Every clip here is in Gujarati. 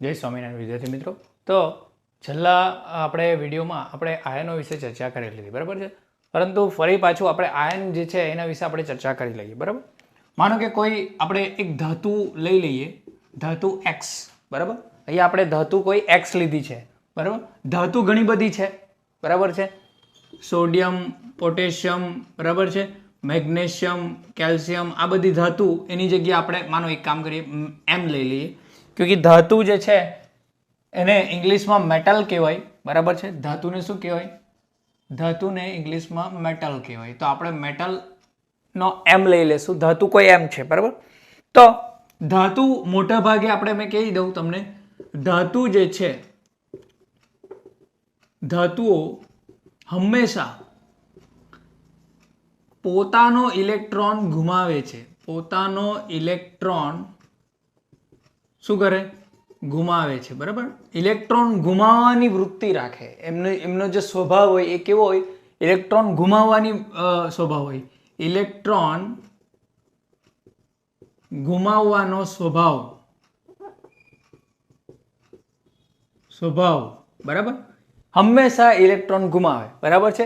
જય સ્વામિનારાયણ વિદ્યાર્થી મિત્રો. તો છેલ્લા આપણે વિડીયોમાં આપણે આયનો વિશે ચર્ચા કરી લીધી, બરાબર છે. પરંતુ ફરી પાછું આપણે આયન જે છે એના વિશે આપણે ચર્ચા કરી લઈએ, બરાબર. માનો કે કોઈ આપણે એક ધાતુ લઈ લઈએ, ધાતુ એક્સ, બરાબર. અહીંયા આપણે ધાતુ કોઈ એક્સ લીધી છે, બરાબર. ધાતુ ઘણી બધી છે, બરાબર છે. સોડિયમ, પોટેશિયમ, બરાબર છે, મેગ્નેશિયમ, કેલ્શિયમ, આ બધી ધાતુ એની જગ્યાએ આપણે માનો એક કામ કરીએ, એમ લઈ લઈએ. क्योंकि धातु जे छे एने इंग्लिश में मेटल कहेवाय, बराबर है. धातु ने शू कहेवाय? धातु ने इंग्लिश में मेटल कहेवाय. तो आपणे मेटल नो एम लई लेशुं. धातु कोई एम छे, बराबर. तो धातु मोटा भागे आपणे मैं कही दऊं तमने, धातु जे छे धातुओ हमेशा पोतानो इलेक्ट्रॉन घुमावे छे. पोतानो इलेक्ट्रॉन શું કરે? ગુમાવે છે, બરાબર. ઇલેક્ટ્રોન ગુમાવવાની વૃત્તિ રાખે. એમનો જે સ્વભાવ હોય એ કેવો હોય? ઇલેક્ટ્રોન ગુમાવવાની સ્વભાવ હોય. ઇલેક્ટ્રોન ગુમાવવાનો સ્વભાવ, બરાબર. હંમેશા ઇલેક્ટ્રોન ગુમાવે, બરાબર છે.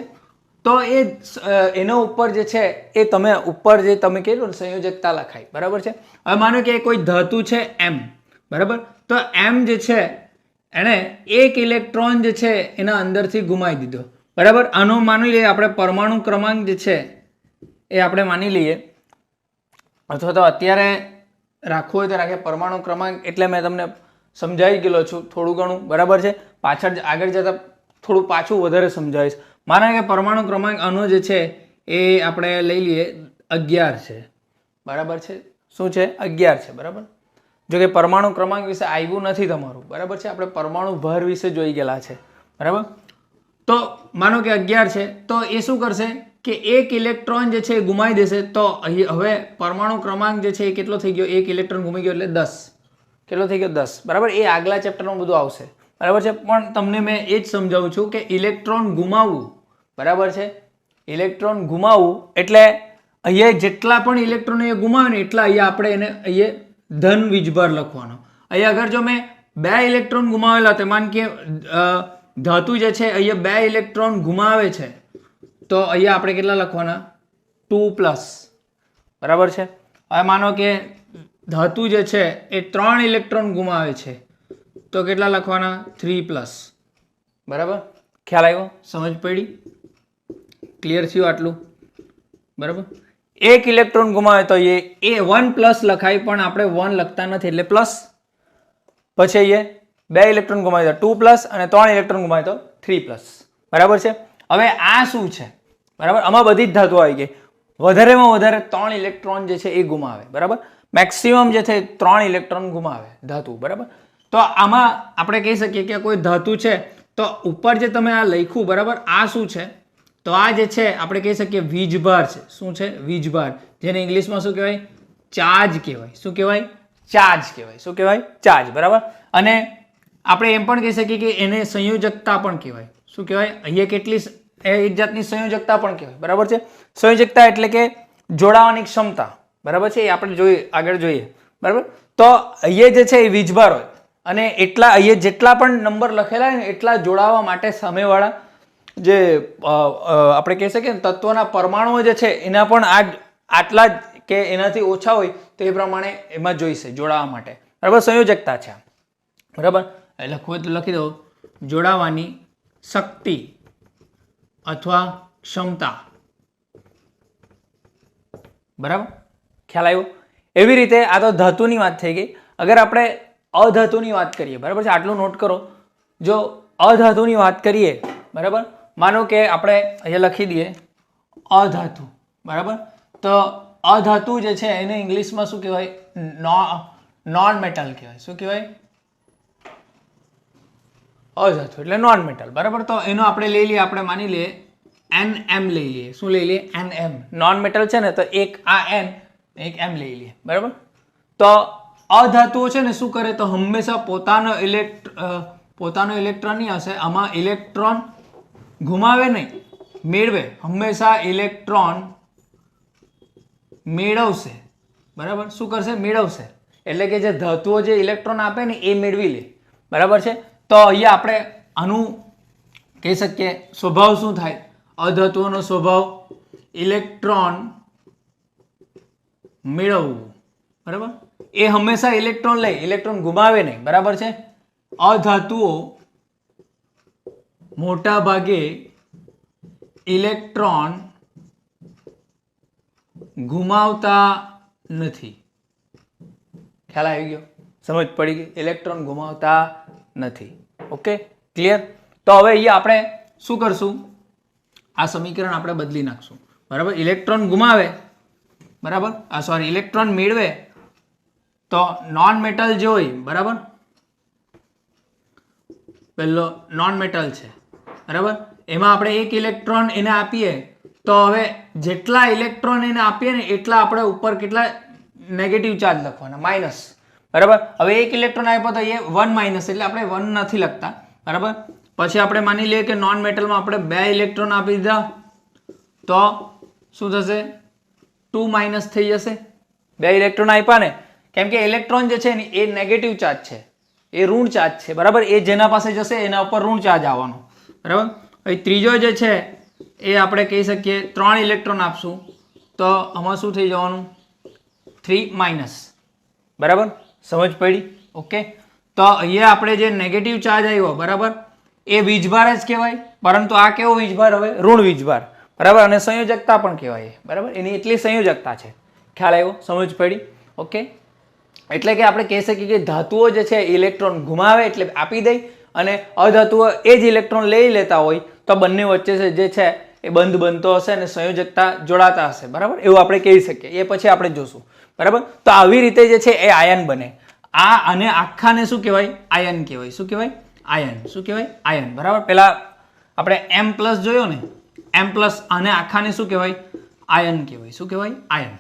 તો એના ઉપર જે છે એ તમે ઉપર જે તમે કીધું ને સંયોજકતા લખાય, બરાબર છે. હવે માનો કે કોઈ ધાતુ છે એમ, બરાબર. તો એમ જે છે એને એક ઇલેક્ટ્રોન જે છે એના અંદરથી ગુમાવી દીધો, બરાબર. આનો માની લઈએ આપણે પરમાણુ ક્રમાંક જે છે એ આપણે માની લઈએ, અથવા તો અત્યારે રાખવું હોય તો રાખે. પરમાણુ ક્રમાંક એટલે મેં તમને સમજાવી ગયેલો છું થોડું ઘણું, બરાબર છે. પાછળ આગળ જતાં થોડું પાછું વધારે સમજાવીશ. માનો કે પરમાણુ ક્રમાંક આનો જે છે એ આપણે લઈ લઈએ 11 છે, બરાબર છે. શું છે? 11 છે, બરાબર. જો કે પરમાણુ ક્રમાંક વિશે આવ્યું નથી તમારું, બરાબર છે. આપણે પરમાણુ ભાર વિશે જોઈ ગયેલા છે, બરાબર. તો માનો કે 11 છે, તો એ શું કરશે કે એક ઇલેક્ટ્રોન જે છે એ ગુમાવી દેશે. તો અહીં હવે પરમાણુ ક્રમાંક જે છે એ કેટલો થઈ ગયો? એક ઇલેક્ટ્રોન ગુમી ગયો એટલે 10. કેટલો થઈ ગયો? 10, બરાબર. એ આગલા ચેપ્ટરમાં બધું આવશે, બરાબર છે. પણ તમને મેં એ જ સમજાવું છું કે ઇલેક્ટ્રોન ગુમાવવું, બરાબર છે. ઇલેક્ટ્રોન ગુમાવવું એટલે અહીંયા જેટલા પણ ઇલેક્ટ્રોન અહીંયા ગુમાવે ને એટલા અહીંયા આપણે એને અહીંયા ધન વીજભાર લખવાનો. અહીંયા અગર જો મેં 2 ઇલેક્ટ્રોન ગુમાવેલા હતા, માન કે ધાતુ જે છે અહીંયા 2 ઇલેક્ટ્રોન ગુમાવે છે, તો અહીંયા આપણે કેટલા લખવાના? 2+, બરાબર છે. હવે માનો કે ધાતુ જે છે એ 3 ઇલેક્ટ્રોન ગુમાવે છે, તો કેટલા લખવાના? 3+, બરાબર. ખ્યાલ આવ્યો? સમજ પડી? ક્લિયર થયું આટલું? બરાબર. એક ઇલેક્ટ્રોન ગુમાવે તો એ 1+ લખાય, પણ આપણે 1 લખતા નથી એટલે પ્લસ. પછી એ 2 ઇલેક્ટ્રોન ગુમાવે તો 2+, અને 3 ઇલેક્ટ્રોન ગુમાવે તો 3+, બરાબર છે. હવે આ શું છે? બરાબર. આમાં બધી જ ધાતુઓ આવી ગઈ. વધારેમાં વધારે 3 ઇલેક્ટ્રોન જે છે એ ગુમાવે, બરાબર. મેક્સિમમ જે છે 3 ઇલેક્ટ્રોન ગુમાવે ધાતુ, બરાબર. તો આમાં આપણે કહી શકીએ કે કોઈ ધાતુ છે, તો ઉપર જે તમે આ લખ્યું, બરાબર, આ શું છે? તો આ જે છે આપણે કહી શકીએ વીજભાર છે. શું છે? વીજભાર. જેને ઇંગ્લિશમાં શું કહેવાય? ચાર્જ કહેવાય. શું કહેવાય? ચાર્જ કહેવાય. શું કહેવાય? ચાર્જ, બરાબર. અને આપણે એમ પણ કહી શકીએ કે એને સંયોજકતા પણ કહેવાય. શું કહેવાય? અહીંયા કેટલી એક જાતની સંયોજકતા પણ કહેવાય, બરાબર છે. સંયોજકતા એટલે કે જોડાવાની ક્ષમતા, બરાબર છે. એ આપણે જોઈએ, આગળ જોઈએ, બરાબર. તો અહીંયા જે છે એ વીજભાર હોય, અને એટલા અહીંયા જેટલા પણ નંબર લખેલા હોય ને એટલા જોડાવા માટે સામેવાળા જે આપણે કહી શકીએ ને તત્વના પરમાણુઓ જે છે એના પણ આટલા જ કે એનાથી ઓછા હોય તો એ પ્રમાણે એમાં જોઈશે જોડાવા માટે, બરાબર. સંયોજકતા છે, બરાબર. લખવું તો લખી દો, જોડાવાની શક્તિ અથવા ક્ષમતા, બરાબર. ખ્યાલ આવ્યો? એવી રીતે આ તો ધાતુની વાત થઈ ગઈ. અગર આપણે અધાતુની વાત કરીએ, બરાબર છે, આટલું નોટ કરો. જો અધાતુની વાત કરીએ, બરાબર, માનો કે આપણે અહીંયા લખી દઈએ અધાતુ, બરાબર. તો અધાતુ જે છે એને ઇંગ્લિશમાં શું કહેવાય? નોન મેટલ કહેવાય. શું કહેવાય? અધાતુ એટલે નોન મેટલ, બરાબર. તો એનો આપણે લઈ લઈએ, આપણે માની લઈએ NM લઈ લઈએ. શું લઈ લઈએ? NM. નોન મેટલ છે ને, તો એક આ N, એક M લઈ લઈએ, બરાબર. તો અધાતુઓ છે ને શું કરે? તો હંમેશા પોતાનો ઇલેક્ટ્રોન નહીં હશે, આમાં ઇલેક્ટ્રોન ઘુમાવે નહીં, મેળવે. હંમેશા ઇલેક્ટ્રોન મેળવશે, બરાબર. શું કરશે? મેળવશે. એટલે કે જે ધાતુઓ જે ઇલેક્ટ્રોન આપે ને એ મેળવી લે, બરાબર છે. તો અહીંયા આપણે આનું કહી શકીએ સ્વભાવ શું થાય, અધાતુઓનો સ્વભાવ ઇલેક્ટ્રોન મેળવવું. બરાબર, એ હંમેશા ઇલેક્ટ્રોન લે, ઇલેક્ટ્રોન ગુમાવે નહીં. બરાબર છે. અધાતુઓ મોટા ભાગે ઇલેક્ટ્રોન ગુમાવતા નથી. ખ્યાલ આવી ગયો, સમજ પડી ગઈ? ઇલેક્ટ્રોન ગુમાવતા નથી. Okay, clear? તો હવે અહીંયા આપણે શું કરશું, આ સમીકરણ આપણે બદલી નાખશું. બરાબર, ઇલેક્ટ્રોન ગુમાવે, બરાબર, સોરી ઇલેક્ટ્રોન મેળવે તો નોન મેટલ જે હોય, બરાબર, પેલો નોન મેટલ છે, બરાબર, એમાં આપણે એક ઇલેક્ટ્રોન એને આપીએ તો હવે જેટલા ઇલેક્ટ્રોન એને આપીએ ને એટલા આપણે ઉપર કેટલા નેગેટિવ ચાર્જ લખવાના, માઇનસ. બરાબર, હવે એક ઇલેક્ટ્રોન આપ્યો તો એ 1 માઇનસ, એટલે આપણે 1 નથી લખતા. બરાબર, પછી આપણે માની લઈએ કે નોન મેટલમાં આપણે 2 ઇલેક્ટ્રોન આપી દીધા તો શું થશે, 2 માઇનસ થઈ જશે. 2 ઇલેક્ટ્રોન આપ્યા ને, કેમ કે ઇલેક્ટ્રોન જે છે ને એ નેગેટિવ ચાર્જ છે, એ ઋણ ચાર્જ છે. બરાબર, એ જેના પાસે જશે એના ઉપર ઋણ ચાર્જ આવવાનો. બરાબર, હવે ત્રીજો જે છે એ આપણે કહી શકીએ 3 ઇલેક્ટ્રોન આપશું તો આમાં શું થઈ જવાનું, 3 માઇનસ. બરાબર, સમજ પડી? ઓકે, તો અહીંયા આપણે જે નેગેટિવ ચાર્જ આવ્યો, બરાબર, એ વીજભાર જ કહેવાય, પરંતુ આ કેવો વીજભાર, હવે ઋણ વીજભાર. બરાબર, અને સંયોજકતા પણ કહેવાય. બરાબર, એની એટલી સંયોજકતા છે. ખ્યાલ આવ્યો, સમજ પડી? ઓકે, એટલે કે આપણે કહી શકીએ કે ધાતુઓ જે છે ઇલેક્ટ્રોન ગુમાવે એટલે આપી દે, અને અધાતુઓ એ જ ઇલેક્ટ્રોન લઈ લેતા હોય તો બંને વચ્ચે જે છે એ બંધ બનતો હશે અને સંયોજકતા જોડાતા હશે. બરાબર, એવું આપણે કહી શકીએ, એ પછી આપણે જોશું. બરાબર, તો આવી રીતે જે છે એ આયન બને. આ અને આખાને શું કહેવાય, આયન કહેવાય. શું કહેવાય, આયન. શું કહેવાય, આયન. બરાબર, પેલા આપણે M+ જોયો ને, M+, અને આખાને શું કહેવાય, આયન કહેવાય. શું કહેવાય, આયન.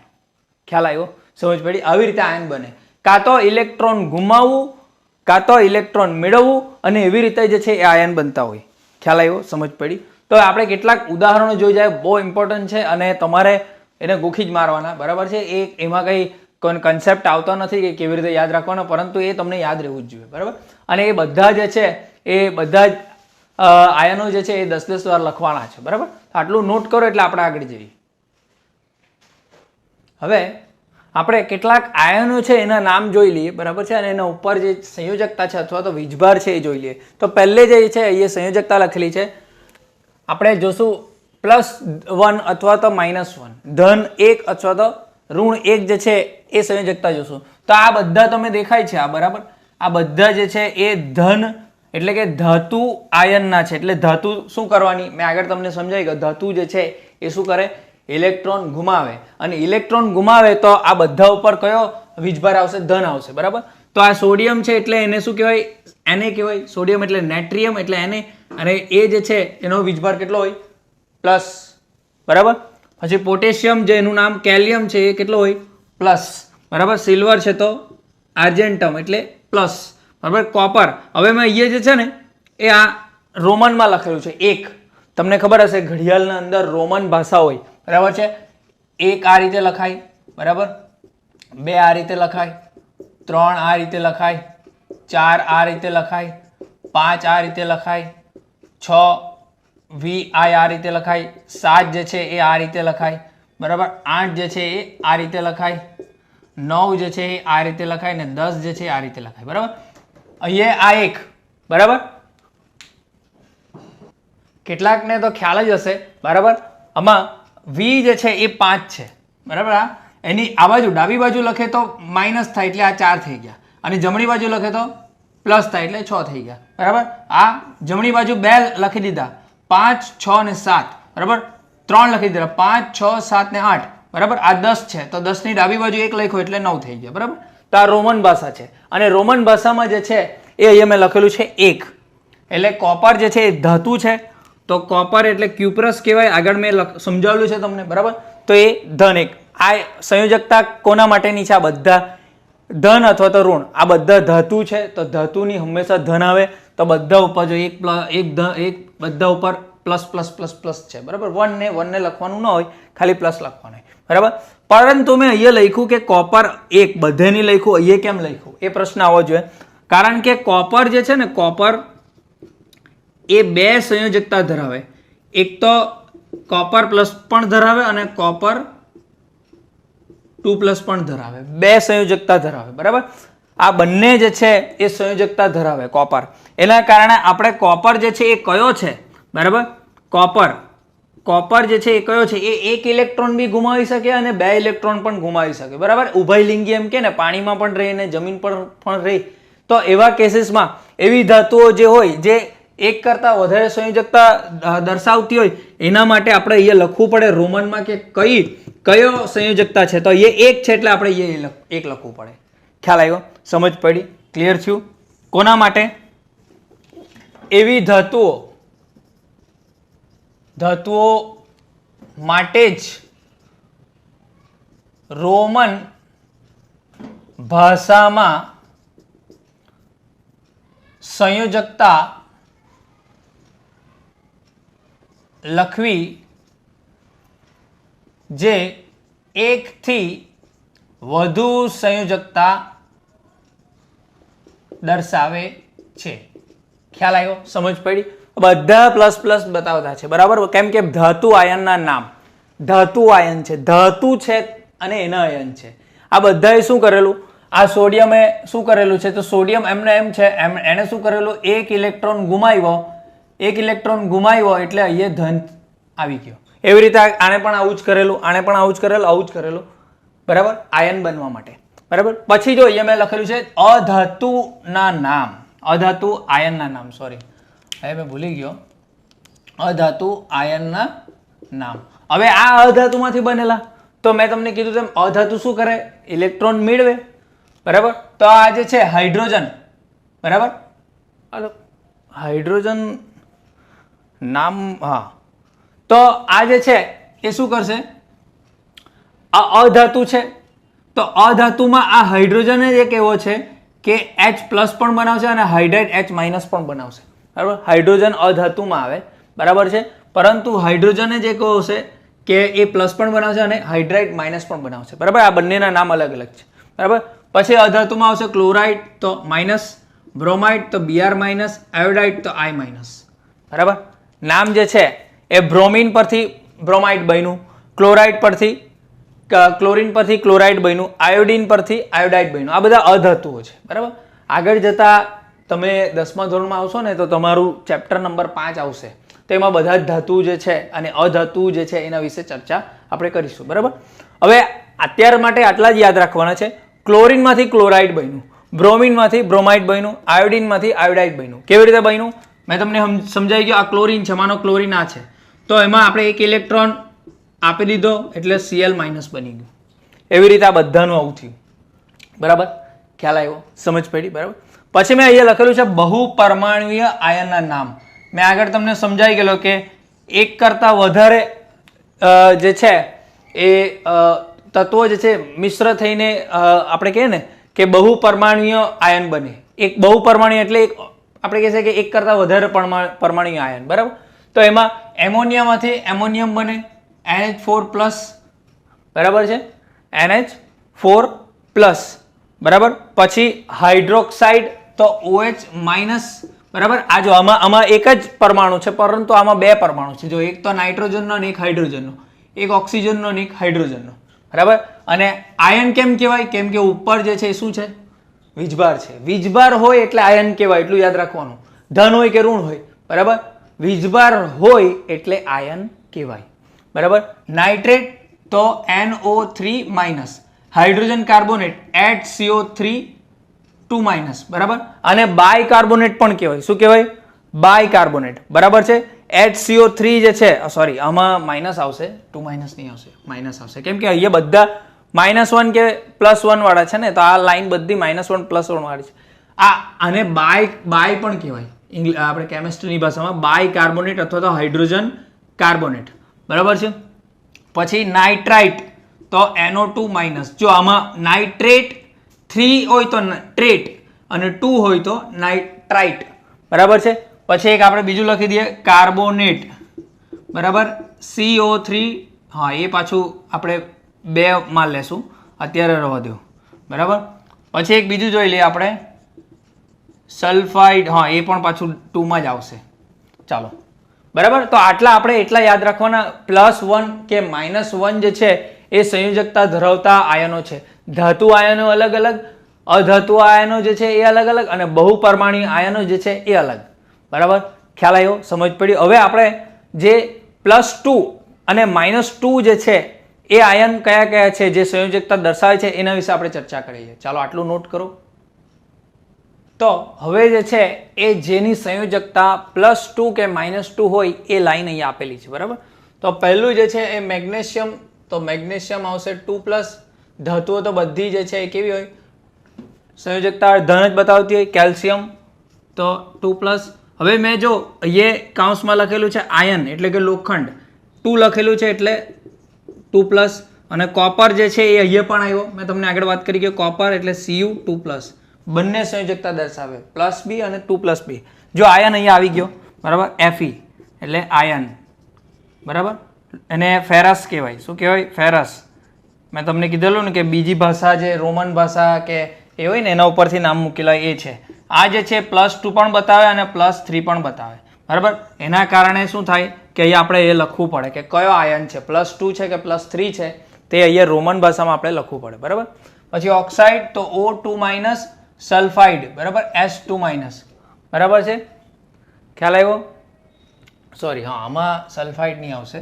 ખ્યાલ આવ્યો, સમજ પડી? આવી રીતે આયન બને, કાં તો ઇલેક્ટ્રોન ગુમાવવું કાં તો ઇલેક્ટ્રોન મેળવવું, અને એવી રીતે જે છે એ આયન બનતા હોય. ખ્યાલ આવ્યો, સમજ પડી? તો આપણે કેટલાક ઉદાહરણો જોઈ જાય, બહુ ઇમ્પોર્ટન્ટ છે અને તમારે એને ગોખી જ મારવાના. બરાબર છે, એ એમાં કંઈ કન્સેપ્ટ આવતો નથી કે કેવી રીતે યાદ રાખવાનો, પરંતુ એ તમને યાદ રહેવું જ જોઈએ. બરાબર, અને એ બધા જે છે એ બધા જ આયનો જે છે એ 10-10 વાર લખવાના છે. બરાબર, આટલું નોટ કરો એટલે આપણે આગળ જઈએ. હવે આપણે કેટલાક આયનો છે એના નામ જોઈ લઈએ. બરાબર છે, અને એના ઉપર જે સંયોજકતા છે અથવા તો વીજભાર છે એ જોઈ લઈએ. તો પહેલે જે છે એ સંયોજકતા લખેલી છે, આપણે જોશું +1 અથવા તો -1, ધન 1 અથવા તો ઋણ 1 જે છે એ સંયોજકતા જોશું. તો આ બધા તમે દેખાય છે, આ બરાબર, આ બધા જે છે એ ધન એટલે કે ધાતુ આયનના છે. એટલે ધાતુ શું કરવાની, મેં આગળ તમને સમજાવી કે ધાતુ જે છે એ શું કરે, ઇલેક્ટ્રોન ગુમાવે, અને ઇલેક્ટ્રોન ગુમાવે તો આ બધા ઉપર કયો વીજભાર આવશે, ધન આવશે. બરાબર, તો આ સોડિયમ છે એટલે એને શું કહેવાય, એને કહેવાય. સોડિયમ એટલે નેટ્રિયમ એટલે એને, અને એ જે છે એનો વીજભાર કેટલો હોય, પ્લસ. બરાબર, પછી પોટેશિયમ જે એનું નામ કેલ્શિયમ છે એ કેટલો હોય, પ્લસ. બરાબર, સિલ્વર છે તો આર્જેન્ટમ એટલે પ્લસ. બરાબર, કોપર, હવે મેં અહીંયા જે છે ને એ આ રોમનમાં લખેલું છે 1. તમને ખબર હશે ઘડિયાળના અંદર રોમન ભાષા હોય. બરાબર છે, 1 આ રીતે લખાય, બરાબર, 2 આ રીતે લખાય, 3 આ રીતે લખાય, 4 આ રીતે લખાય, 5 આ રીતે લખાય, 6 વી આ રીતે લખાય, 7 જે છે એ આ રીતે લખાય. બરાબર, 8 જે છે એ આ રીતે લખાય, 9 જે છે એ આ રીતે લખાય, ને 10 જે છે આ રીતે લખાય. બરાબર, અહીંયા આ 1. બરાબર, કેટલાકને તો ખ્યાલ જ હશે. બરાબર, આમાં વી જે છે એ 5 છે. બરાબર, આ એની આ બાજુ ડાબી બાજુ લખે તો માઇનસ થાય એટલે આ 4 થઈ ગયા, અને જમણી બાજુ લખે તો પ્લસ થાય એટલે 6 થઈ ગયા. બરાબર, આ જમણી બાજુ 2 લખી દીધા, 5, 6 અને 7. બરાબર, 3 લખી દીધા, 5, 6, 7 ને 8. બરાબર, આ 10 છે તો 10 ની ડાબી બાજુ 1 લખ્યો એટલે 9 થઈ ગયા. બરાબર, તો આ રોમન ભાષા છે, અને રોમન ભાષામાં જે છે એ અહીંયા મેં લખેલું છે 1. એટલે કોપર જે છે એ ધાતુ છે, તો કોપર એટલે ક્યુપ્રસ કહેવાય. આગળ મેં સમજાવેલું છે તમને. બરાબર, તો એ ધન 1. આ સંયોજકતા કોના માટેની છે, આ બધા ધન અથવા તો ઋણ, આ બધા ધાતુ છે, તો ધાતુની હંમેશા ધન આવે, તો બધા ઉપર જો એક બધા ઉપર પ્લસ પ્લસ પ્લસ પ્લસ છે. બરાબર, 1 ને લખવાનું ન હોય, ખાલી પ્લસ લખવાનું હોય. બરાબર, પરંતુ મેં અહીંયા લખ્યું કે કોપર 1 બધે નહીં લખ્યું, અહીંયા કેમ લખ્યું એ પ્રશ્ન આવવો જોઈએ. કારણ કે કોપર જે છે ને, કોપર એ બે સંયોજકતા ધરાવે. એક તો કોપર પ્લસ પણ ધરાવે અને કોપર 2 પ્લસ પણ ધરાવે. બે સંયોજકતા ધરાવે. બરાબર. આ બંને જે છે એ સંયોજકતા ધરાવે કોપર. એના કારણે આપણે કોપર જે છે એ કયો છે, બરાબર, કોપર જે છે એ કયો છે, એ એક ઇલેક્ટ્રોન બી ગુમાવી શકે અને બે ઇલેક્ટ્રોન પણ ગુમાવી શકે. બરાબર. ઉભયલિંગી એમ કે ને, પાણીમાં પણ રહી અને જમીન પર પણ રહી. તો એવા કેસીસમાં એવી ધાતુઓ જે હોય જે એક કરતા વધારે સંયોજકતા દર્શાવતી હોય, એના માટે આપણે અહીંયા લખવું પડે રોમનમાં કે કયો સંયોજકતા છે. તો એ એક છે એટલે આપણે એ એક લખવું પડે. ખ્યાલ આવ્યો? સમજ પડી? ક્લિયર થયું? કોના માટે? એવી ધાતુઓ માટે જ રોમન ભાષામાં સંયોજકતા લખવી જે એકથી વધુ સંયોજકતા દર્શાવે છે. ખ્યાલ આવ્યો? સમજ પડી? બધા પ્લસ પ્લસ બતાવતા છે. બરાબર. કેમ કે ધાતુ આયનના નામ, ધાતુ આયન છે, ધાતુ છે અને એના આયન છે. આ બધાએ શું કરેલું? આ સોડિયમે શું કરેલું છે? તો સોડિયમ એમને એમ છે, એને શું કરેલું? એક ઇલેક્ટ્રોન ગુમાવ્યો એટલે અહીંયા ધન આવી ગયો. એવી રીતે આને પણ આવું જ કરેલું, આને પણ આવું જ કરેલું, આવું જ કરેલું. બરાબર. આયન બનવા માટે. બરાબર. પછી જો અહીંયા મેં લખેલું છે અધાતુના નામ, અધાતુ આયનના નામ. સોરી, હવે મેં ભૂલી ગયો. અધાતુ આયનના નામ. હવે આ અધાતુમાંથી બનેલા, તો મેં તમને કીધું તેમ અધાતુ શું કરે? ઇલેક્ટ્રોન મેળવે. બરાબર. તો આ જે છે હાઇડ્રોજન, બરાબર, હાઇડ્રોજન નામ, હા. તો આ જે છે એ શું કરશે? આ અધાતુ છે. તો અધાતુમાં આ હાઇડ્રોજન જ એક એવો છે કે H પ્લસ પણ બનાવશે અને હાઇડ્રાઇડ H માઇનસ પણ બનાવશે. બરાબર. હાઇડ્રોજન અધાતુમાં આવે. બરાબર છે. પરંતુ હાઇડ્રોજન જ એક એવો છે કે એ પ્લસ પણ બનાવશે અને હાઇડ્રાઇડ માઇનસ પણ બનાવશે. બરાબર. આ બંનેના નામ અલગ અલગ છે. બરાબર. પછી અધાતુમાં આવશે ક્લોરાઇડ તો માઇનસ, બ્રોમાઇડ તો Br માઇનસ, આયોડાઇડ તો I માઇનસ. બરાબર. નામ જે છે એ બ્રોમિન પરથી બ્રોમાઇડ બન્યું, ક્લોરાઇડ પરથી ક્લોરીન પરથી ક્લોરાઇડ બન્યું, આયોડિન પરથી આયોડાઇડ બન્યું. આ બધા અધાતુઓ છે. બરાબર. આગળ જતા તમે 10મા ધોરણમાં આવશો ને તો તમારું ચેપ્ટર નંબર 5 આવશે. તો એમાં બધા જ ધાતુ જે છે અને અધાતુ જે છે એના વિશે ચર્ચા આપણે કરીશું. બરાબર. હવે અત્યાર માટે આટલા જ યાદ રાખવાના છે. ક્લોરીનમાંથી ક્લોરાઇડ બન્યું, બ્રોમિનમાંથી બ્રોમાઇડ બન્યું, આયોડિનમાંથી આયોડાઇડ બન્યું. કેવી રીતે બન્યું? મેં તમને સમજાવી ગયો. આ ક્લોરીન છે, માનો ક્લોરીન આ છે, તો એમાં આપણે એક ઇલેક્ટ્રોન આપી દીધો એટલે Cl માઇનસ બની ગયું. એવી રીતે આ બધાનું આવું થયું. બરાબર. ખ્યાલ આવ્યો? સમજ પડી? બરાબર. પછી મેં અહીંયા લખેલું છે બહુપરમાણુય આયનના નામ. મેં આગળ તમને સમજાવી ગયેલો કે એક કરતા વધારે જે છે એ તત્વો જે છે મિશ્ર થઈને આપણે કહીએ ને કે બહુપરમાણુય આયન બને. એક બહુપરમાણુય એટલે આપણે કહે છે કે એક કરતા વધારે પરમાણુય આયન. બરાબર. તો એમાં એમોનિયામાંથી એમોનિયમ બને, NH4 પ્લસ. બરાબર છે, NH4 પ્લસ. બરાબર. પછી હાઇડ્રોક્સાઇડ તો OH માઇનસ. બરાબર. આ જો આમાં એક જ પરમાણુ છે પરંતુ આમાં બે પરમાણુ છે. જો એક તો નાઇટ્રોજનનો અને એક હાઇડ્રોજનનો, એક ઓક્સિજનનો અને એક હાઇડ્રોજનનો. બરાબર. અને આયન કેમ કહેવાય? કેમ કે ઉપર જે છે એ શું છે? વીજભાર છે. વીજભાર હોય એટલે આયન કહેવાય. એટલું યાદ રાખવાનું. ધન હોય કે ઋણ હોય. બરાબર. વીજભાર હોય એટલે આયન કહેવાય. બરાબર. નાઇટ્રેટ તો NO3 minus, hydrogen carbonate HCO3 2 minus. બરાબર. અને બાયકાર્બોનેટ પણ કહેવાય. શું કહેવાય? બાયકાર્બોનેટ. બરાબર છે. HCO3 જે છે, સોરી આમાં માઇનસ આવશે, 2 માઇનસ નહીં આવશે, માઇનસ આવશે. કેમ કે અહીંયા બધા -1 કે +1 વાળા છે ને, તો આ લાઈન બધી -1 +1 વાળી છે. આને બાય પણ કહેવાય. આપણે કેમિસ્ટ્રીની ભાષામાં બાયકાર્બોનેટ અથવા તો હાઇડ્રોજન કાર્બોનેટ. બરાબર છે. પછી નાઇટ્રાઇટ તો NO2 માઇનસ. જો આમાં નાઇટ્રેટ 3 હોય તો ટ્રેટ અને 2 હોય તો નાઇટ્રાઇટ. બરાબર છે. પછી એક આપણે બીજું લખી દઈએ કાર્બોનેટ. બરાબર. CO3, હા એ પાછું આપણે 2 માં લેશું, અત્યારે રહેવા દો. બરાબર. પછી એક બીજું જોઈ લઈએ આપણે સલ્ફાઇડ, હા એ પણ પાછું 2 માં જ આવશે. ચાલો બરાબર, તો આટલા આપણે એટલા યાદ રાખવાના. +1 કે -1 જે છે એ સંયોજકતા ધરાવતા આયનો છે. ધાતુ આયનો અલગ અલગ, અધાતુ આયનો જે છે એ અલગ અલગ, અને બહુપરમાણુ આયનો જે છે એ અલગ. બરાબર, ખ્યાલ આવ્યો, સમજ પડી. હવે આપણે જે +2 અને -2 જે છે એ આયન કયા કયા છે જે સંયોજકતા દર્શાવે છે એના વિશે આપણે ચર્ચા કરીએ. ચાલો આટલું નોટ કરો. તો હવે જે છે એ જેની સંયોજકતા +2 કે -2 હોય એ લાઈન અહીંયા આપેલી છે. બરાબર, તો પહેલું જે છે એ મેગ્નેશિયમ, તો મેગ્નેશિયમ આવશે 2+. ધાતુઓ તો બધી જે છે એ કેવી હોય, સંયોજકતા ધન જ બતાવતી હોય. કેલ્શિયમ તો 2+. હવે મેં જો અહીંયા કાઉન્સમાં લખેલું છે આયન એટલે કે લોખંડ, 2 લખેલું છે એટલે 2+. અને કોપર જે છે એ અહીંયા પણ આવ્યો. મેં તમને આગળ વાત કરી કે કોપર એટલે Cu 2+. બંને સંયોજકતા દર્શાવે +B અને 2+B. જો આયન અહીંયા આવી ગયો, બરાબર, Fe એટલે આયન, બરાબર, એને ફેરસ કહેવાય. શું કહેવાય? ફેરસ. મેં તમને કીધેલું ને કે બીજી ભાષા જે રોમન ભાષા કે એ હોય ને એના ઉપરથી નામ મૂકેલા એ છે. આ જે છે +2 પણ બતાવે અને +3 પણ બતાવે. બરાબર, એના કારણે શું થાય કે અહીંયા આપણે એ લખવું પડે કે કયો આયન છે, +2 છે કે +3 છે, તે અહીંયા રોમન ભાષામાં આપણે લખવું પડે. બરાબર, પછી ઓક્સાઇડ તો O2-, સલ્ફાઇડ, બરાબર, S2-. બરાબર છે, ખ્યાલ આવ્યો? સોરી, હા આમાં સલ્ફાઇડ નહીં આવશે,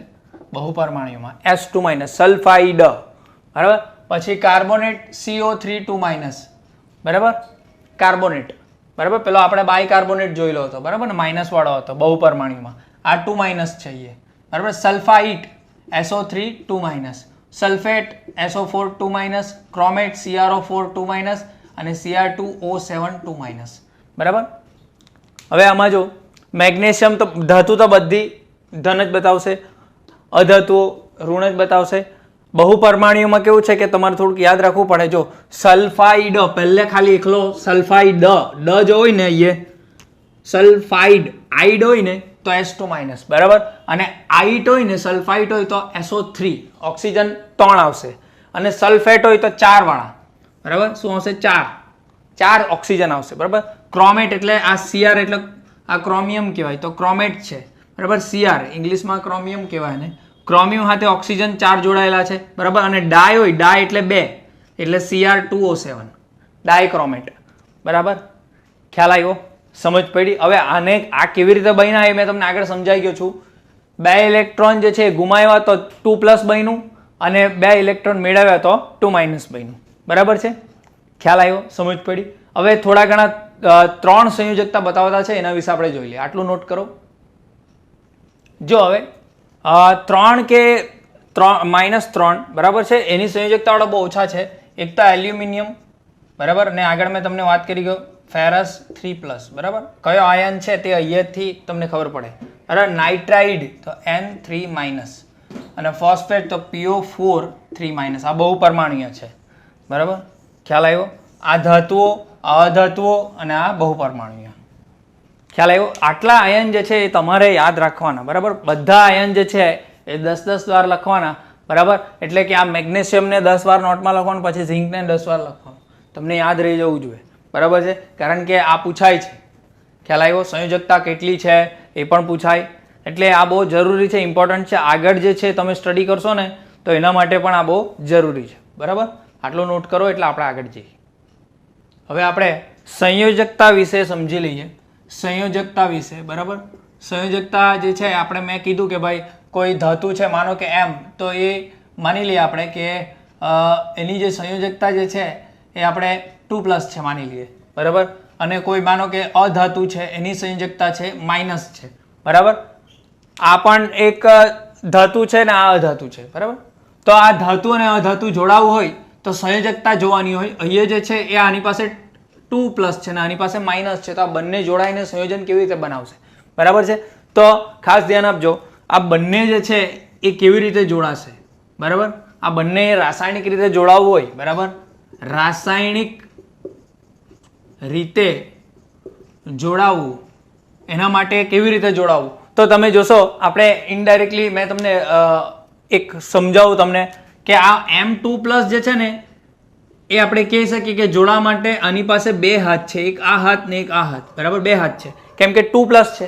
બહુપરમાણુમાં S2-, સલ્ફાઇડ. બરાબર, પછી કાર્બોનેટ CO3-2-. બરાબર, કાર્બોનેટ. બરાબર, પેલો આપણે બાયકાર્બોનેટ જોઈ લો હતો, બરાબર ને, માઇનસ વાળો હતો બહુપરમાણુમાં. આ 2- છે અહીંયા. બરાબર, સલ્ફાઇટ SO3-2-. Sulphate SO4-2-. ક્રોમેટ CrO4-2-. અને Cr2O7-2-. બરાબર, હવે આમાં જો મેગ્નેશિયમ તો ધાતુ તો બધી ધન જ બતાવશે, અધાતુઓ ઋણ જ બતાવશે. બહુપરમાણુમાં કેવું છે કે તમારે થોડુંક યાદ રાખવું પડે. જો સલ્ફાઇડ પહેલે ખાલી એકલો સલ્ફાઇડ ડ જો હોય ને, એ સલ્ફાઇડ આઇડ હોય ને તો S2-. બરાબર, અને આઇટ હોય ને, સલ્ફાઇટ હોય તો SO3, ઓક્સિજન 3 આવશે. અને સલ્ફેટ હોય તો 4 વાળા, બરાબર, શું આવશે? 4 ઓક્સિજન આવશે. બરાબર, ક્રોમેટ એટલે આ Cr એટલે આ ક્રોમિયમ કહેવાય, તો ક્રોમેટ છે. બરાબર, Cr ઇંગ્લિશમાં ક્રોમિયમ કહેવાય ને. ક્રોમિયમ સાથે ઓક્સિજન 4 જોડાયેલા છે. બરાબર, અને ડાય હોય, ડાય એટલે 2 એટલે Cr2O7, ડાયક્રોમેટ. બરાબર, ખ્યાલ આવ્યો, સમજ પડી? હવે આને આ કેવી રીતે બન્યા એ મેં તમને આગળ સમજાઈ ગયો છું. 2 ઇલેક્ટ્રોન જે છે ગુમાવ્યા તો 2+ બન્યું, અને 2 ઇલેક્ટ્રોન મેળવ્યા તો 2- બન્યું. બરાબર છે, ખ્યાલ આવ્યો, સમજ પડી? હવે થોડા ઘણા 3 સંયોજકતા બતાવતા છે એના વિશે આપણે જોઈ લઈએ. આટલું નોટ કરો. જો હવે 3 કે -3, બરાબર છે, એની સંયોજકતા વાળા બહુ ઓછા છે. એક તો એલ્યુમિનિયમ, બરાબર, ને આગળ મેં તમને વાત કરી ગયો ફેરસ 3+. બરાબર, કયો આયન છે તે અહીંયાથી તમને ખબર પડે. બરાબર, નાઇટ્રાઇડ તો N3-. અને ફોસ્ફેટ તો PO4-3-. આ બહુપરમાણુય છે. બરાબર, ખ્યાલ આવ્યો? આ ધાતુઓ, અધાતુઓ અને આ બહુપરમાણુય. ખ્યાલ આવ્યો? આટલા આયન જે છે એ તમારે યાદ રાખવાના. બરાબર, બધા આયન જે છે એ 10-10 વાર લખવાના. બરાબર, એટલે કે આ મેગ્નેશિયમને 10 વાર નોટમાં લખવાનું, પછી ઝિંકને 10 વાર લખવાનું. તમને યાદ રહી જવું જોઈએ. બરાબર છે, કારણ કે આ પૂછાય છે. ખ્યાલ આવ્યો? સંયોજકતા કેટલી છે એ પણ પૂછાય, એટલે આ બહુ જરૂરી છે, ઇમ્પોર્ટન્ટ છે. આગળ જે છે તમે સ્ટડી કરશો ને તો એના માટે પણ આ બહુ જરૂરી છે. બરાબર, આટલું નોટ કરો એટલે આપણે આગળ જઈએ. હવે આપણે સંયોજકતા વિશે સમજી લઈએ. સંયોજકતા વિશે, બરાબર, સંયોજકતા જે છે આપણે મેં કીધું કે ભાઈ કોઈ ધાતુ છે, માનો કે M, તો એ માની લઈએ આપણે કે એની જે સંયોજકતા જે છે એ આપણે 2+ છે માની લઈએ. બરાબર, અને કોઈ માનો કે અધાતુ છે એની સંયોજકતા છે - છે. બરાબર, આ પણ એક ધાતુ છે ને આ અધાતુ છે. બરાબર, તો આ ધાતુ અને અધાતુ જોડાવું હોય તો સંયોજકતા જોવાની હોય. અહીંયા જે છે એ આની પાસે 2+ છે ને આની પાસે - છે, તો આ બંને જોડાઈને સંયોજન કેવી રીતે બનાવશે? બરાબર છે, તો ખાસ ધ્યાન આપજો. આ બંને જે છે એ કેવી રીતે જોડાશે? બરાબર, આ બંને રાસાયણિક રીતે જોડાવવું હોય, બરાબર, રાસાયણિક રીતે જોડાવવું, એના માટે કેવી રીતે જોડાવવું? તો તમે જોશો આપણે ઇનડાયરેક્ટલી મેં તમને એક સમજાવું તમને કે આ M2+ જે છે ને એ આપણે કહી શકીએ કે જોડવા માટે આની પાસે બે હાથ છે, એક આ હાથ ને એક આ હાથ, બરાબર, બે હાથ છે, કેમ કે 2 પ્લસ છે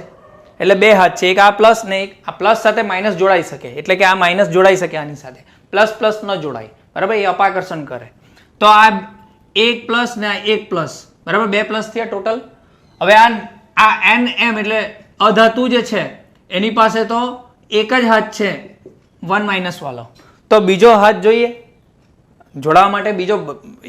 એટલે બે હાથ છે, એક આ પ્લસ ને એક આ પ્લસ સાથે માઇનસ જોડાઈ શકે, એટલે કે આ માઇનસ જોડાઈ શકે આની સાથે, પ્લસ પ્લસ ન જોડાય, બરાબર, એ અપાકર્ષણ કરે. તો આ એક પ્લસ ને આ એક પ્લસ, બરાબર, બે પ્લસ થયા ટોટલ. હવે આ NM એટલે અધાતુ જે છે એની પાસે તો એક જ હાથ છે 1 માઇનસ વાળો, તો બીજો હાથ જોઈએ જોડાવા માટે, બીજો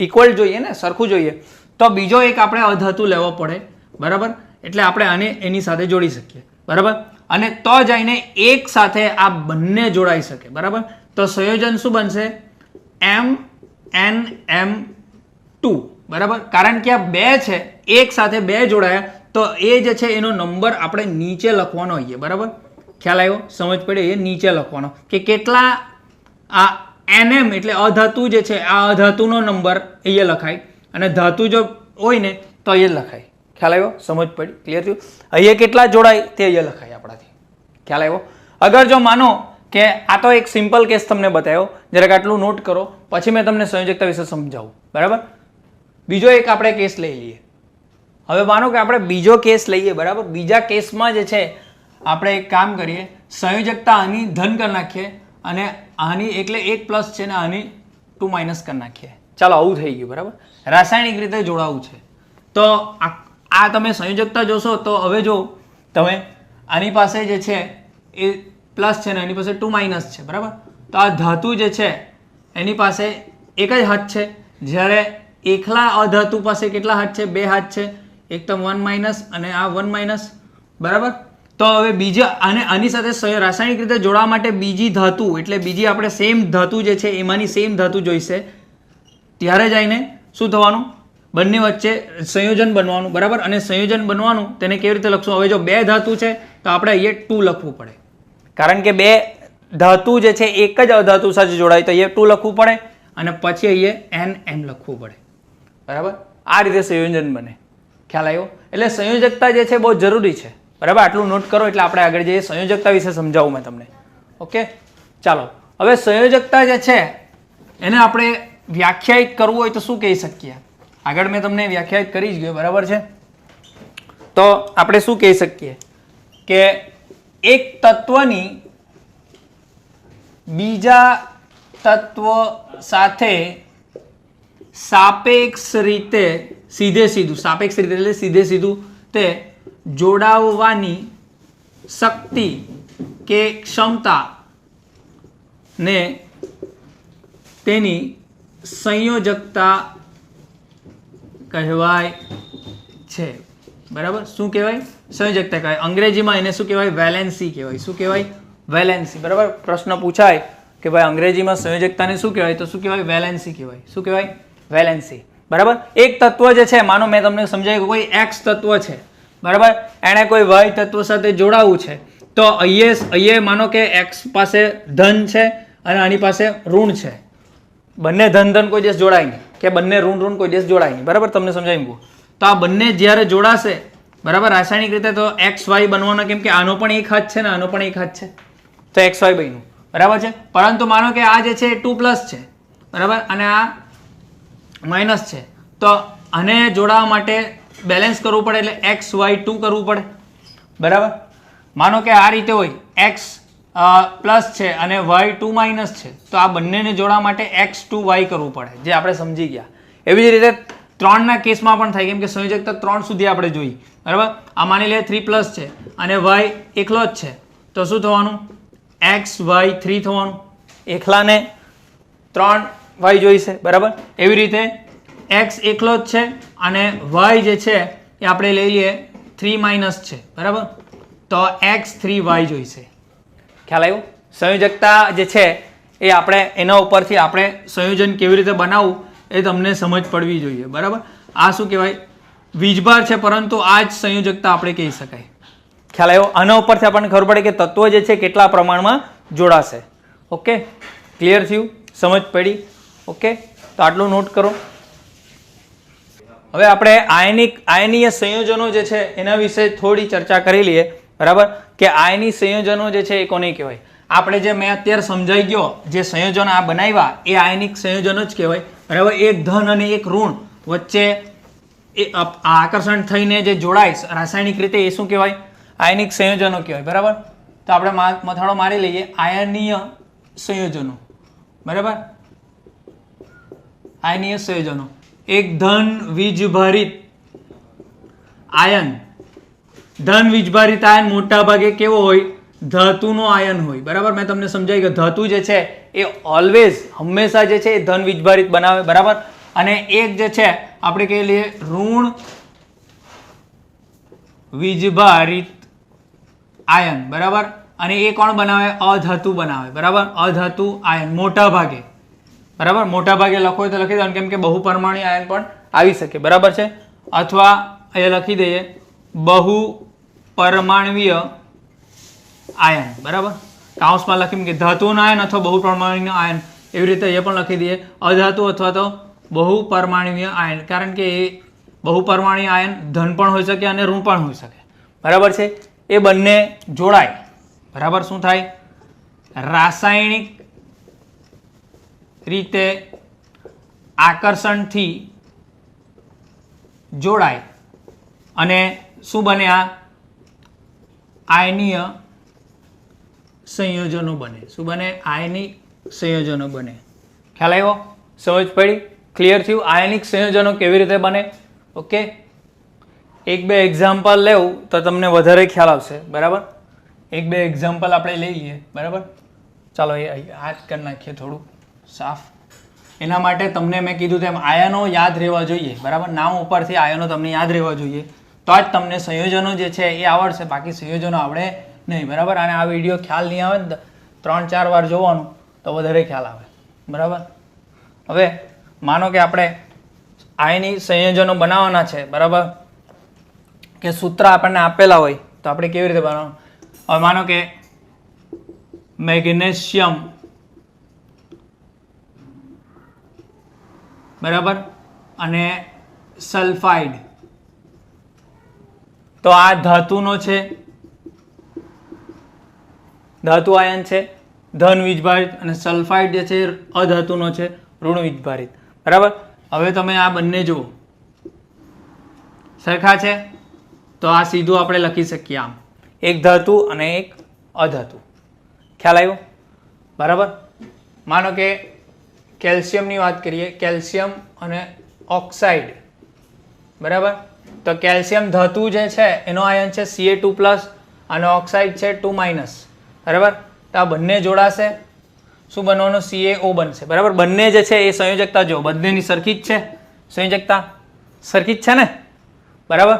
ઇક્વલ જોઈએ ને, સરખું જોઈએ, તો બીજો એક આપણે અધાતુ લેવો પડે, બરાબર, એટલે આપણે આને એની સાથે જોડી શકીએ, બરાબર, અને તો જઈને એક સાથે આ બંને જોડાઈ શકે, બરાબર. તો સંયોજન શું બનશે? MnM2, બરાબર, કારણ કે આ બે છે, એક સાથે બે જોડાયા, તો એ જે છે એનો નંબર આપણે નીચે લખવાનો હોય, બરાબર, ખ્યાલ આવ્યો, સમજ પડી, એ નીચે લખવાનો કે કેટલા આ NM એટલે અધાતુ જે છે, આ અધાતુનો નંબર અહીંયા લખાય, અને ધાતુ જો હોય ને તો અહીંયા લખાય, ખ્યાલ આવ્યો, સમજ પડી, ક્લિયર થયું? અહીંયા કેટલા જોડાય તે અહીંયા લખાય આપણાથી, ખ્યાલ આવ્યો? અગર જો માનો કે આ તો એક સિમ્પલ કેસ તમને બતાવ્યો, જરાક આટલું નોટ કરો, પછી મેં તમને સંયોજકતા વિશે સમજાવું, બરાબર. બીજો એક આપણે કેસ લઈ લઈએ. હવે માનો કે આપણે બીજો કેસ લઈએ, બરાબર. બીજા કેસમાં જે છે આપણે એક કામ કરીએ, સંયોજકતા આની ધન કરી નાખીએ અને આની એટલે 1 પ્લસ છે ને આની 2 માઇનસ કરી નાખીએ. ચાલો, આવું થઈ ગયું, બરાબર. રાસાયણિક રીતે જોડાવું છે, તો આ તમે સંયોજકતા જોશો તો હવે જો તમે આની પાસે જે છે એ પ્લસ છે ને એની પાસે 2 માઇનસ છે, બરાબર. તો આ ધાતુ જે છે એની પાસે એક જ હાથ છે, જ્યારે એકલા અધાતુ પાસે કેટલા હાથ છે? બે હાથ છે, એક તો 1 માઇનસ અને આ 1 માઇનસ, બરાબર. તો હવે બીજા આની સાથે રાસાયણિક રીતે જોડવા માટે બીજી ધાતુ એટલે બીજી આપણે સેમ ધાતુ જે છે એમાંની સેમ ધાતુ જોઈશે, ત્યારે જઈને શું થવાનું? બંને વચ્ચે સંયોજન બનવાનું, બરાબર. અને સંયોજન બનવાનું તેને કેવી રીતે લખશું? હવે જો બે ધાતુ છે તો આપણે અહીંયા 2 લખવું પડે, કારણ કે બે ધાતુ જે છે એક જ અધાતુ સાથે જોડાય, તો અહીંયા 2 લખવું પડે અને પછી અહીંયા NM લખવું પડે, બરાબર. આ રીતે સંયોજન બને, ખ્યાલ આવ્યો? એટલે સંયોજકતા જે છે બહુ જરૂરી છે, બરાબર. આટલું નોટ કરો એટલે આપણે આગળ જઈએ. સંયોજકતા વિશે સમજાવું મેં તમને, ઓકે. ચાલો, હવે સંયોજકતા જે છે એને આપણે વ્યાખ્યાયિત કરવું હોય તો શું કહી શકીએ? આગળ મેં તમને વ્યાખ્યાયિત કરી જ ગયો, બરાબર છે. તો આપણે શું કહી શકીએ કે એક તત્વની બીજા તત્વ સાથે સાપેક્ષ રીતે સાપેક્ષ રીતે એટલે સીધે સીધું તે જોડાવવાની શક્તિ કે ક્ષમતા ને તેની સંયોજકતા કહેવાય છે, બરાબર. શું કહેવાય? સંયોજકતા કહેવાય. અંગ્રેજીમાં એને શું કહેવાય? વેલેન્સી કહેવાય. શું કહેવાય? વેલેન્સી, બરાબર. પ્રશ્ન પૂછાય કે ભાઈ અંગ્રેજીમાં સંયોજકતાને શું કહેવાય, તો શું કહેવાય? વેલેન્સી કહેવાય. શું કહેવાય? વેલેન્સી, બરાબર. એક તત્વ જે છે, માનો મેં તમને સમજાવ્યું કોઈ X તત્વ છે, બરાબર, એને કોઈ Y તત્વ સાથે જોડાવવું છે, તો અહીંયા માનો કે X પાસે ધન છે અને આની પાસે ઋણ છે, બંને ધન કોઈ દિવસ જોડાય નહીં, કે બંને ઋણ કોઈ દિવસ જોડાય નહીં, બરાબર. તમને સમજાવ્યું. તો આ બંને જ્યારે જોડાશે, બરાબર, રાસાયણિક રીતે તો XY બનવાનો, કેમ કે આનો પણ એક હાથ છે ને આનો પણ એક હાથ છે, તો XY બન્યું, બરાબર છે. પરંતુ માનો કે આ જે છે 2 પ્લસ છે, બરાબર, અને આ માઇનસ છે, તો આને જોડાવા માટે બેલેન્સ કરવું પડે એટલે XY2 કરવું પડે, બરાબર. માનો કે આ રીતે હોય, X પ્લસ છે અને Y2 માઇનસ છે, તો આ બંનેને જોડવા માટે X2Y કરવું પડે, જે આપણે સમજી ગયા. એવી જ રીતે 3ના કેસમાં પણ થાય, કેમ કે સંયોજકતા 3 સુધી આપણે જોઈ, બરાબર. આ માની લે 3 પ્લસ છે અને Y એકલો જ છે, તો શું થવાનું? XY3 થવાનું. એકલાને 3Y જોઈશે, બરાબર. એવી રીતે X એકલો જ છે અને Y જે છે એ આપણે લઈ લઈએ 3 માઇનસ છે, બરાબર, તો X3Y જોઈશે. ખ્યાલ આવ્યો? સંયોજકતા જે છે એ આપણે એના ઉપરથી આપણે સંયોજન કેવી રીતે બનાવવું એ તમને સમજ પડવી જોઈએ, બરાબર. આ શું કહેવાય? વીજભાર છે, પરંતુ આ જ સંયોજકતા આપણે કહી શકાય. ખ્યાલ આવ્યો? આના ઉપરથી આપણને ખબર પડે કે તત્વો જે છે કેટલા પ્રમાણમાં જોડાશે. ઓકે, ક્લિયર થયું? સમજ પડી? ઓકે, તો આટલું નોટ કરો. હવે આપણે આયનીય સંયોજનો જે છે એના વિશે થોડી ચર્ચા કરી લઈએ, બરાબર. કે આયની સંયોજનો જે છે એ કોને કહેવાય? આપણે જે મેં અત્યારે સમજાઈ ગયો, જે સંયોજનો આ બનાવ્યા એ આયનિક સંયોજનો જ કહેવાય, બરાબર. એક ધન અને એક ઋણ વચ્ચે એ આકર્ષણ થઈને જે જોડાય રાસાયણિક રીતે એ શું કહેવાય? આયનિક સંયોજનો કહેવાય. બરાબર. તો આપણે મથાળો મારી લઈએ આયનીય સંયોજનો. બરાબર. આયનીય સંયોજનો. એક ધન વીજભારિત આયન. ધન વીજભારિત આયન મોટા ભાગે કેવો હોય? ધાતુનો આયન હોય. બરાબર. મેં તમને સમજાવી કે ધાતુ જે છે એ ઓલવેઝ હંમેશા જે છે એ ધન વીજભારિત બનાવે. બરાબર. અને એક જે છે આપણે કહી લઈએ ઋણ વીજભારિત આયન. બરાબર. અને એ કોણ બનાવે? અધાતુ બનાવે. બરાબર. અધાતુ આયન મોટા ભાગે. બરાબર. મોટા ભાગે લખો હોય તો લખી દો, કેમ કે બહુ પરમાણુ આયન પણ આવી શકે. બરાબર છે. અથવા એ લખી દઈએ બહુ પરમાણવીય આયન. બરાબર. કાઉન્સમાં લખીએ કે ધાતુના આયન અથવા બહુ પરમાણુ આયન, એવી રીતે એ પણ લખી દઈએ અધાતુ અથવા તો બહુ પરમાણવીય આયન. કારણ કે એ બહુ પરમાણુ આયન ધન પણ હોઈ શકે અને ઋણ પણ હોઈ શકે. બરાબર છે. એ બંને જોડાય. બરાબર. શું થાય? રાસાયણિક રીતે આકર્ષણથી જોડાય અને શું બને? આ આયનીય સંયોજનો બને. શું બને? આયનિક સંયોજનો બને. ખ્યાલ આવ્યો? સમજ પડી? ક્લિયર થયું? આયનિક સંયોજનો કેવી રીતે બને? ઓકે. એક બે એક્ઝામ્પલ લેવું તો તમને વધારે ખ્યાલ આવશે. બરાબર. એક બે એક્ઝામ્પલ આપણે લઈ લઈએ. બરાબર. ચાલો એ આ જ કરી નાખીએ થોડું સાફ. એના માટે તમને મેં કીધું તેમ આયનો યાદ રહેવા જોઈએ. બરાબર. નામ ઉપરથી આયનો તમને યાદ રહેવા જોઈએ, તો જ તમને સંયોજનો જે છે એ આવડશે. બાકી સંયોજનો આવડે નહીં. બરાબર. અને આ વિડીયો ખ્યાલ નહીં આવે ને 3-4 વાર જોવાનું તો વધારે ખ્યાલ આવે. બરાબર. હવે માનો કે આપણે આયની સંયોજનો બનાવવાના છે. બરાબર. કે સૂત્ર આપણને આપેલા હોય તો આપણે કેવી રીતે બનાવવાનું? હવે માનો કે મેગ્નેશિયમ, બરાબર, અને સલ્ફાઇડ. તો આ ધાતુનો છે, ધાતુ આયન છે, ધન વીજભારિત, અને સલ્ફાઇડ જે છે અધાતુનો છે, ઋણ વીજભારિત. બરાબર. હવે તમે આ બંને જુઓ સરખા છે તો આ સીધું આપણે લખી શકીએ આમ, એક ધાતુ અને એક અધાતુ. ખ્યાલ આવ્યો? બરાબર. માનો કે કેલ્શિયમની વાત કરીએ, કેલ્શિયમ અને ઓક્સાઇડ. બરાબર. તો કેલ્શિયમ ધાતુ જે છે એનો આયન છે Ca2+ અને ઓક્સાઇડ છે 2-. બરાબર. તો આ બંને જોડાશે, શું બનવાનું? CaO બનશે. બરાબર. બંને જે છે એ સંયોજકતા જો બંનેની સરખી જ છે. સંયોજકતા સરખી જ છે ને? બરાબર.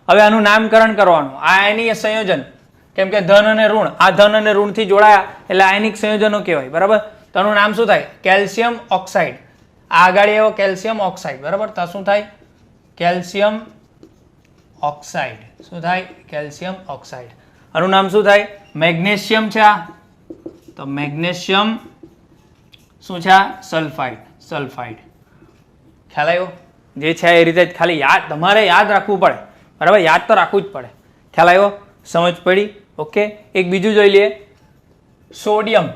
હવે આનું નામકરણ કરવાનું, આયનીય સંયોજન. કેમ કે ધન અને ઋણ, આ ધન અને ઋણથી જોડાયા એટલે આયનિક સંયોજનો કહેવાય. બરાબર. તો આનું નામ શું થાય? Calcium oxide. આગળ એવો કેલ્શિયમ ઓક્સાઇડ. બરાબર. તો શું થાય? Calcium oxide. શું થાય? Calcium oxide. આનું નામ શું થાય? મેગ્નેશિયમ છે આ, તો મેગ્નેશિયમ શું છે? આ સલ્ફાઇડ. સલ્ફાઇડ. ખ્યાલ આવ્યો? જે છે એ રીતે ખાલી તમારે યાદ રાખવું પડે. બરાબર. યાદ તો રાખવું જ પડે. ખ્યાલ આવ્યો? સમજ પડી? ઓકે. એક બીજું જોઈ લઈએ, સોડિયમ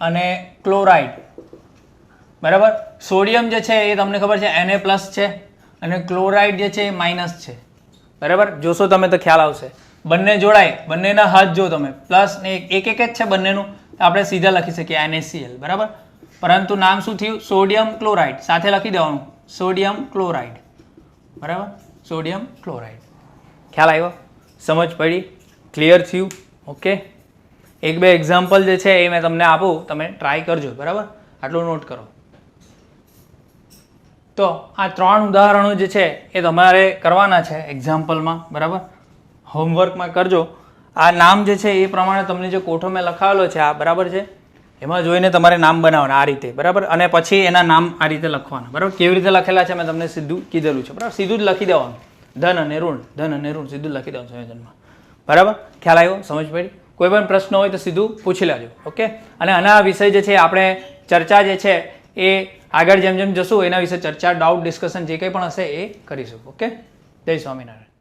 અને ક્લોરાઇડ. બરાબર. સોડિયમ જે છે એ તમને ખબર છે Na+ છે અને ક્લોરાઇડ જે છે એ માઇનસ છે. બરાબર. જોશો તમે તો ખ્યાલ આવશે. બંને જોડાય, બંનેના હાથ જો તમે પ્લસ ને એક જ છે બંનેનું, આપણે સીધા લખી શકીએ NaCl. બરાબર. પરંતુ નામ શું થયું? Sodium chloride. સાથે લખી દેવાનું સોડિયમ ક્લોરાઇડ. બરાબર. Sodium chloride. ખ્યાલ આવ્યો? સમજ પડી? ક્લિયર થયું? ઓકે. એક બે એક્ઝામ્પલ જે છે એ મેં તમને આપું, તમે ટ્રાય કરજો. બરાબર. આટલું નોટ કરો. તો આ 3 ઉદાહરણો જે છે એ તમારે કરવાના છે એક્ઝામ્પલમાં. બરાબર. હોમવર્કમાં કરજો. આ નામ જે છે એ પ્રમાણે તમને જે કોઠો મેં લખાવેલો છે આ, બરાબર છે, એમાં જોઈને તમારે નામ બનાવવાના આ રીતે. બરાબર. અને પછી એના નામ આ રીતે લખવાના. બરાબર. કેવી રીતે લખેલા છે મેં તમને સીધું કીધેલું છે. બરાબર. સીધું જ લખી દેવાનું, ધન અને ઋણ, ધન અને ઋણ સીધું લખી દેવાનું સંયોજનમાં. બરાબર. ખ્યાલ આવ્યો? સમજ પડી? કોઈ પણ પ્રશ્ન હોય તો સીધું પૂછી લેજો. ઓકે. અને આના વિષય જે છે આપણે ચર્ચા જે છે એ આગળ જેમ જેમ જશું એના વિશે ચર્ચા, ડાઉટ, ડિસ્કશન જે કંઈ પણ હશે એ કરીશું. ઓકે. જય સ્વામિનારાયણ.